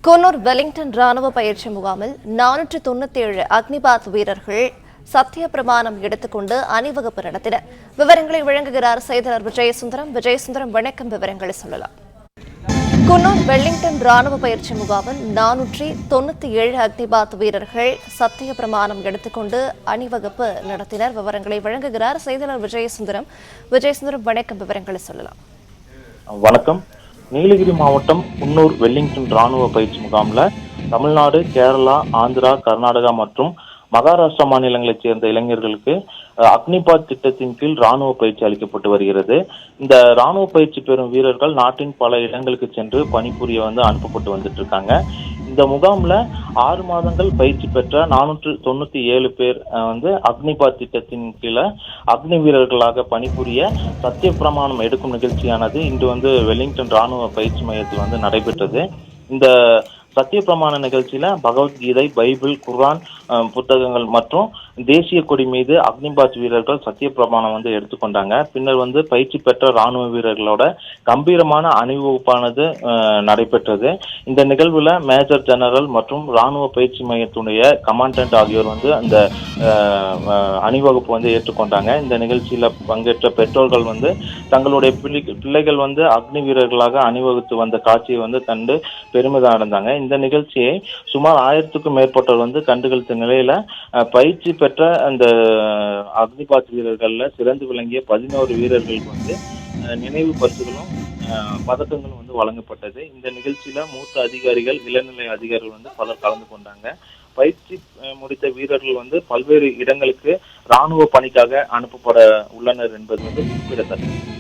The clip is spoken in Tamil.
குன்னூர் வெலிங்டன் ராணுவ பயிற்சி முகாமில் 497 அக்னிபாத் வீரர்கள் சத்திய பிரமாணம் எடுத்துக்கொண்டு அணிவகுப்பு நடத்தினர். விவரங்களை வழங்குகிறார் செய்தியாளர் விஜயசுந்தரம். வணக்கம், விவரங்களை சொல்லலாம். குன்னூர் வெலிங்டன் ராணுவ பயிற்சி முகாமில் 497 அக்னிபாத் வீரர்கள் சத்திய பிரமாணம் எடுத்துக்கொண்டு அணிவகுப்பு நடத்தினர். விவரங்களை வழங்குகிறார் செய்தியாளர் விஜயசுந்தரம். வணக்கம், விவரங்களை சொல்லலாம். வணக்கம். நீலகிரி மாவட்டம் குன்னூர் வெலிங்டன் ராணுவ பயிற்சி முகாம்ல தமிழ்நாடு, கேரளா, ஆந்திரா, கர்நாடகா மற்றும் மகாராஷ்டிரா மாநிலங்களைச் சேர்ந்த இளைஞர்களுக்கு அக்னிபாத் திட்டத்தின் கீழ் ராணுவ பயிற்சி அளிக்கப்பட்டு வருகிறது. இந்த ராணுவ பயிற்சி பெறும் வீரர்கள் நாட்டின் பல இடங்களுக்கு சென்று பணிபுரிய அனுப்பப்பட்டு வந்துட்டு இருக்காங்க. இந்த முகாம்ல 6 மாதங்கள் பயிற்சி பெற்ற 497 பேர் அக்னிபாத் திட்டத்தின் கீழே அக்னி வீரர்களாக பணிபுரிய சத்திய பிரமாணம் எடுக்கும் நிகழ்ச்சியானது இன்று வெலிங்டன் ராணுவ பயிற்சி மையத்தில் நடைபெற்றது. இந்த சத்திய பிரமாண நிகழ்ச்சியில பகவத்கீதை, பைபிள், குர்ஆன் புத்தகங்கள் மற்றும் தேசிய கொடி மீது அக்னிபாத் வீரர்கள் சத்திய பிரமாணம் எடுத்துக்கொண்டாங்க. பின்னர் பயிற்சி பெற்ற ராணுவ வீரர்களோட கம்பீரமான அணிவகுப்பானது நடைபெற்றது. இந்த நிகழ்வுல மேஜர் ஜெனரல் மற்றும் ராணுவ பயிற்சி மையத்துடைய கமாண்டன்ட் ஆகியோர் அந்த அணிவகுப்பு ஏற்றுக்கொண்டாங்க. இந்த நிகழ்ச்சியில பங்கேற்ற பெற்றோர்கள் தங்களுடைய பிள்ளைகள் அக்னி வீரர்களாக அணிவகுத்து வந்த காட்சியை கண்டு பெருமிதம் அடைந்தாங்க. இந்த நிகழ்ச்சியை சுமார் 1000க்கும் மேற்பட்டோர் கண்டுகளித்த நிலையில பயிற்சி பெற்ற அந்த அக்னிபாத் வீரர்கள்ல சிறந்து விளங்கிய 11 வீரர்களுக்கு நினைவு பரிசுகளும் பதக்கங்களும் வழங்கப்பட்டது. இந்த நிகழ்ச்சியில மூத்த அதிகாரிகள், இளநிலை அதிகாரிகள் பலர் கலந்து கொண்டாங்க. பயிற்சி முடித்த வீரர்கள் பல்வேறு இடங்களுக்கு ராணுவ பணிக்காக அனுப்பப்பட உள்ளனர் என்பது குறிப்பிடத்தக்கது.